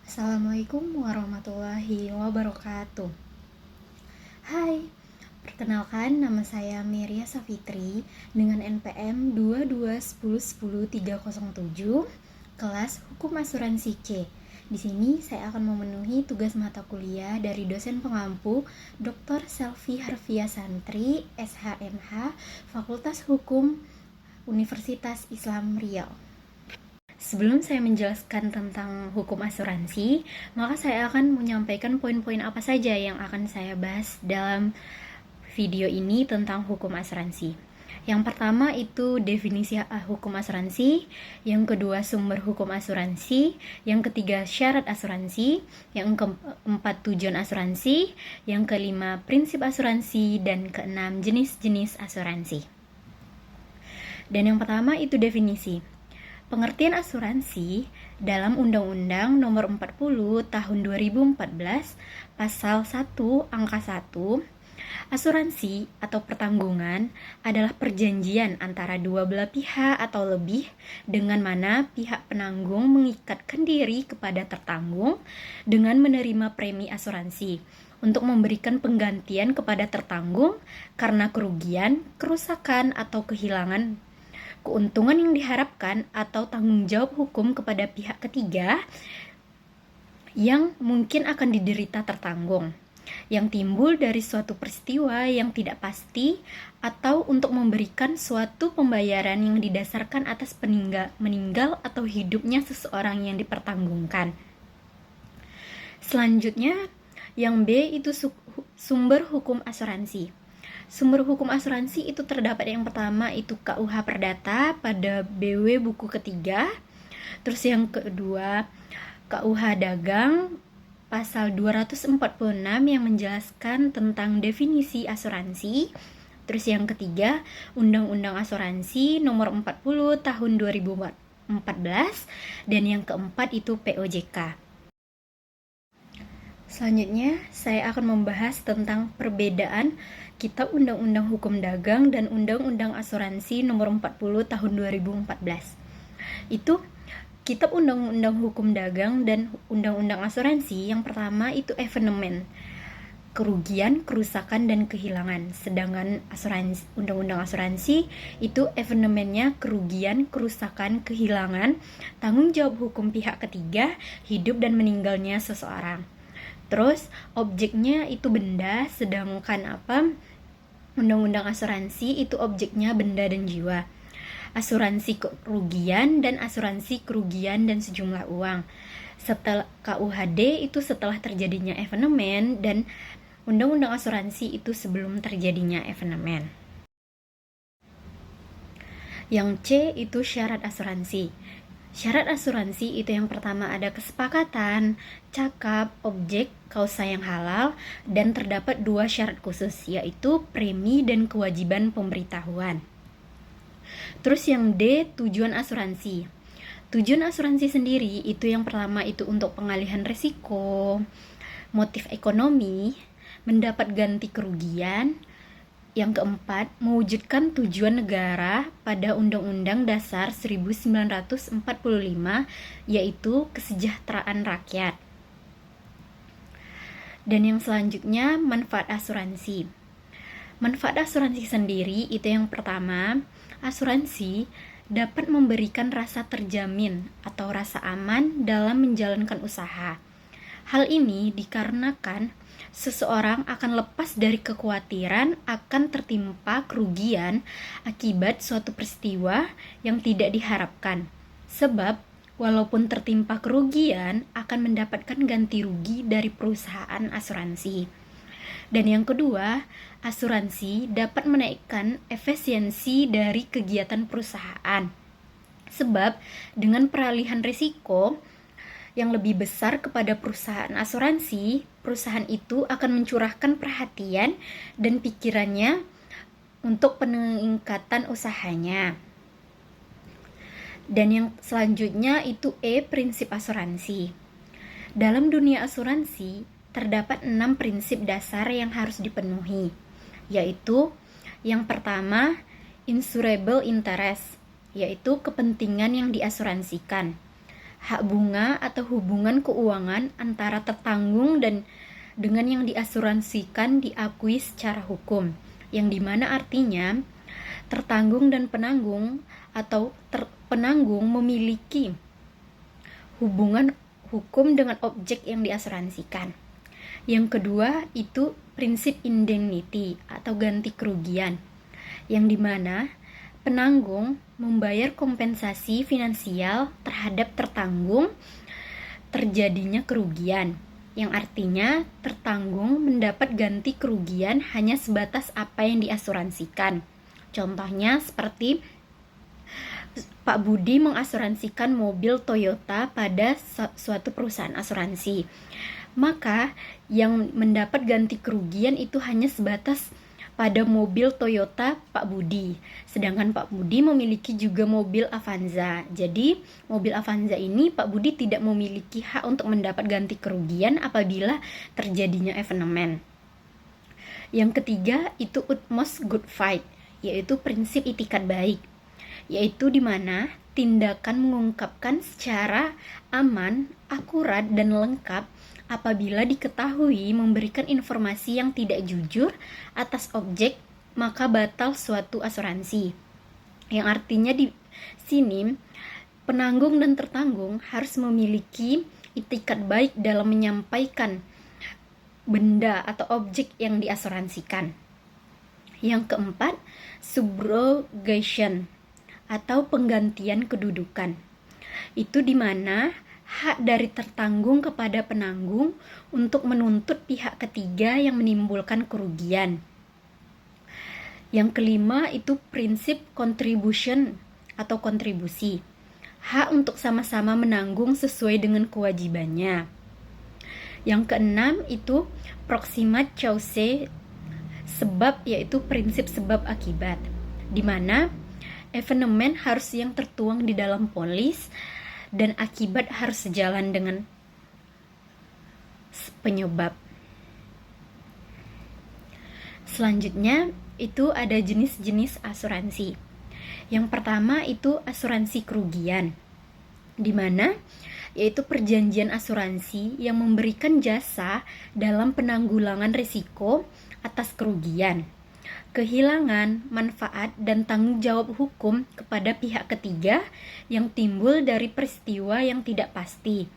Assalamualaikum warahmatullahi wabarakatuh. Hai, perkenalkan nama saya Meria Safitri dengan NPM 2210100307, kelas Hukum Asuransi C. Di sini saya akan memenuhi tugas mata kuliah dari dosen pengampu Dr. Selvi Harvia Santri, SHMH, Fakultas Hukum Universitas Islam Riau. Sebelum saya menjelaskan tentang hukum asuransi, maka saya akan menyampaikan poin-poin apa saja yang akan saya bahas dalam video ini tentang hukum asuransi. Yang pertama itu definisi hukum asuransi, yang kedua sumber hukum asuransi, yang ketiga syarat asuransi, yang keempat tujuan asuransi, yang kelima prinsip asuransi, dan keenam jenis-jenis asuransi. Dan yang pertama itu definisi. Pengertian asuransi dalam Undang-Undang Nomor 40 Tahun 2014 Pasal 1 Angka 1, asuransi atau pertanggungan adalah perjanjian antara dua belah pihak atau lebih dengan mana pihak penanggung mengikatkan diri kepada tertanggung dengan menerima premi asuransi untuk memberikan penggantian kepada tertanggung karena kerugian, kerusakan, atau kehilangan keuntungan yang diharapkan atau tanggung jawab hukum kepada pihak ketiga yang mungkin akan diderita tertanggung, yang timbul dari suatu peristiwa yang tidak pasti atau untuk memberikan suatu pembayaran yang didasarkan atas meninggal atau hidupnya seseorang yang dipertanggungkan. Selanjutnya, yang B itu sumber hukum asuransi. Sumber hukum asuransi itu terdapat yang pertama itu KUH Perdata pada BW buku ketiga. Terus yang kedua KUH Dagang pasal 246 yang menjelaskan tentang definisi asuransi. Terus yang ketiga Undang-Undang Asuransi Nomor 40 Tahun 2014, dan yang keempat itu POJK. Selanjutnya, saya akan membahas tentang perbedaan Kitab Undang-Undang Hukum Dagang dan Undang-Undang Asuransi Nomor 40 Tahun 2014. Itu Kitab Undang-Undang Hukum Dagang dan Undang-Undang Asuransi yang pertama itu evenement, kerugian, kerusakan, dan kehilangan. Sedangkan Undang-Undang Asuransi itu evenementnya kerugian, kerusakan, kehilangan, tanggung jawab hukum pihak ketiga, hidup dan meninggalnya seseorang. Terus objeknya itu benda, sedangkan Undang-Undang Asuransi itu objeknya benda dan jiwa. Asuransi kerugian dan asuransi kerugian dan sejumlah uang. Setelah KUHD itu setelah terjadinya evenement, dan Undang-Undang Asuransi itu sebelum terjadinya evenement. Yang C itu syarat asuransi. Syarat asuransi itu yang pertama ada kesepakatan, cakap, objek, kausa yang halal, dan terdapat dua syarat khusus, yaitu premi dan kewajiban pemberitahuan. Terus yang D, tujuan asuransi. Tujuan asuransi sendiri itu yang pertama itu untuk pengalihan risiko, motif ekonomi, mendapat ganti kerugian. Yang keempat, mewujudkan tujuan negara pada Undang-Undang Dasar 1945, yaitu kesejahteraan rakyat. Dan yang selanjutnya, manfaat asuransi. Manfaat asuransi sendiri itu yang pertama, asuransi dapat memberikan rasa terjamin atau rasa aman dalam menjalankan usaha. Hal ini dikarenakan seseorang akan lepas dari kekhawatiran akan tertimpa kerugian akibat suatu peristiwa yang tidak diharapkan. Sebab, walaupun tertimpa kerugian, akan mendapatkan ganti rugi dari perusahaan asuransi. Dan yang kedua, asuransi dapat menaikkan efisiensi dari kegiatan perusahaan. Sebab, dengan peralihan risiko yang lebih besar kepada perusahaan asuransi, perusahaan itu akan mencurahkan perhatian dan pikirannya untuk peningkatan usahanya. Dan yang selanjutnya itu E, prinsip asuransi. Dalam dunia asuransi, terdapat 6 prinsip dasar yang harus dipenuhi, yaitu yang pertama, Insurable interest, yaitu kepentingan yang diasuransikan. Hak bunga atau hubungan keuangan antara tertanggung dan dengan yang diasuransikan diakui secara hukum, yang dimana artinya tertanggung dan penanggung atau penanggung memiliki hubungan hukum dengan objek yang diasuransikan. Yang kedua itu prinsip indemnity atau ganti kerugian, yang dimana penanggung membayar kompensasi finansial terhadap tertanggung terjadinya kerugian, yang artinya tertanggung mendapat ganti kerugian hanya sebatas apa yang diasuransikan. Contohnya seperti Pak Budi mengasuransikan mobil Toyota pada suatu perusahaan asuransi. Maka yang mendapat ganti kerugian itu hanya sebatas pada mobil Toyota Pak Budi. Sedangkan Pak Budi memiliki juga mobil Avanza. Jadi mobil Avanza ini Pak Budi tidak memiliki hak untuk mendapat ganti kerugian apabila terjadinya evenement. Yang ketiga itu utmost good faith, yaitu prinsip itikat baik, yaitu di mana tindakan mengungkapkan secara aman, akurat, dan lengkap apabila diketahui memberikan informasi yang tidak jujur atas objek, maka batal suatu asuransi. Yang artinya di sini penanggung dan tertanggung harus memiliki itikat baik dalam menyampaikan benda atau objek yang diasuransikan. Yang keempat, subrogation atau penggantian kedudukan. Itu di mana hak dari tertanggung kepada penanggung untuk menuntut pihak ketiga yang menimbulkan kerugian. Yang kelima itu prinsip contribution atau kontribusi. Hak untuk sama-sama menanggung sesuai dengan kewajibannya. Yang keenam itu proximate cause, sebab yaitu prinsip sebab akibat, di mana evenement harus yang tertuang di dalam polis dan akibat harus sejalan dengan penyebab. Selanjutnya itu ada jenis-jenis asuransi. Yang pertama itu asuransi kerugian, di mana yaitu perjanjian asuransi yang memberikan jasa dalam penanggulangan risiko atas kerugian, kehilangan, manfaat, dan tanggung jawab hukum kepada pihak ketiga yang timbul dari peristiwa yang tidak pasti.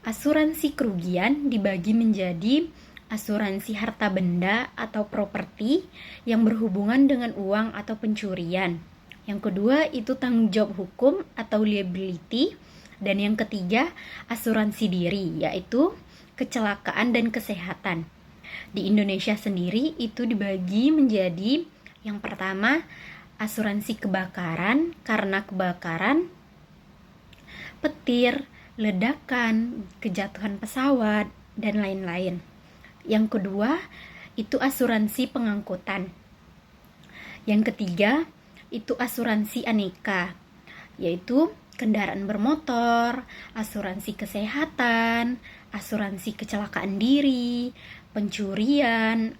Asuransi kerugian dibagi menjadi asuransi harta benda atau properti yang berhubungan dengan uang atau pencurian. Yang kedua itu tanggung jawab hukum atau liability. Dan yang ketiga asuransi diri, yaitu kecelakaan dan kesehatan. Di Indonesia sendiri itu dibagi menjadi yang pertama asuransi kebakaran karena kebakaran, petir, ledakan, kejatuhan pesawat, dan lain-lain. Yang kedua itu asuransi pengangkutan. Yang ketiga itu asuransi aneka, yaitu kendaraan bermotor, asuransi kesehatan, asuransi kecelakaan diri, pencurian,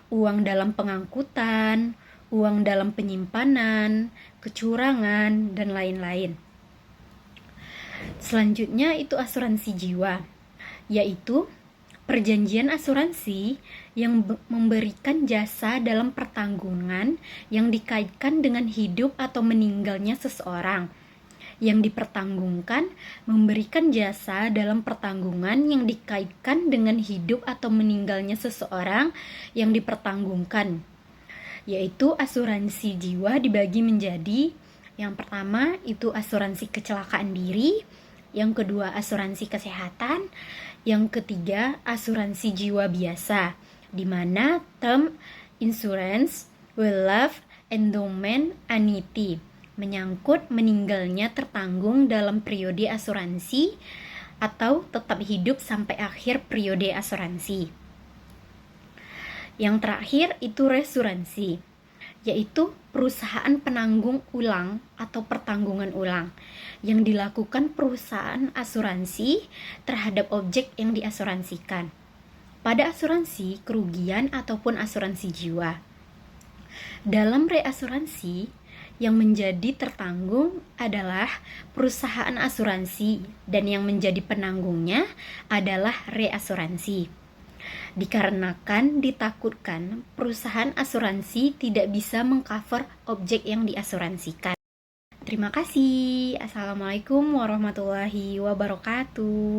uang dalam pengangkutan, uang dalam penyimpanan, kecurangan, dan lain-lain. Selanjutnya itu asuransi jiwa, yaitu perjanjian asuransi yang memberikan jasa dalam pertanggungan yang dikaitkan dengan hidup atau meninggalnya seseorang. Yang dipertanggungkan memberikan jasa dalam pertanggungan yang dikaitkan dengan hidup atau meninggalnya seseorang yang dipertanggungkan, yaitu asuransi jiwa dibagi menjadi yang pertama itu asuransi kecelakaan diri, yang kedua asuransi kesehatan, yang ketiga asuransi jiwa biasa, di mana term insurance will life endowment annuity menyangkut meninggalnya tertanggung dalam periode asuransi atau tetap hidup sampai akhir periode asuransi. Yang terakhir itu resuransi, yaitu perusahaan penanggung ulang atau pertanggungan ulang yang dilakukan perusahaan asuransi terhadap objek yang diasuransikan pada asuransi kerugian ataupun asuransi jiwa. Dalam reasuransi, Yang menjadi tertanggung adalah perusahaan asuransi dan yang menjadi penanggungnya adalah reasuransi. Dikarenakan ditakutkan perusahaan asuransi tidak bisa mengcover objek yang diasuransikan. Terima kasih. Assalamualaikum warahmatullahi wabarakatuh.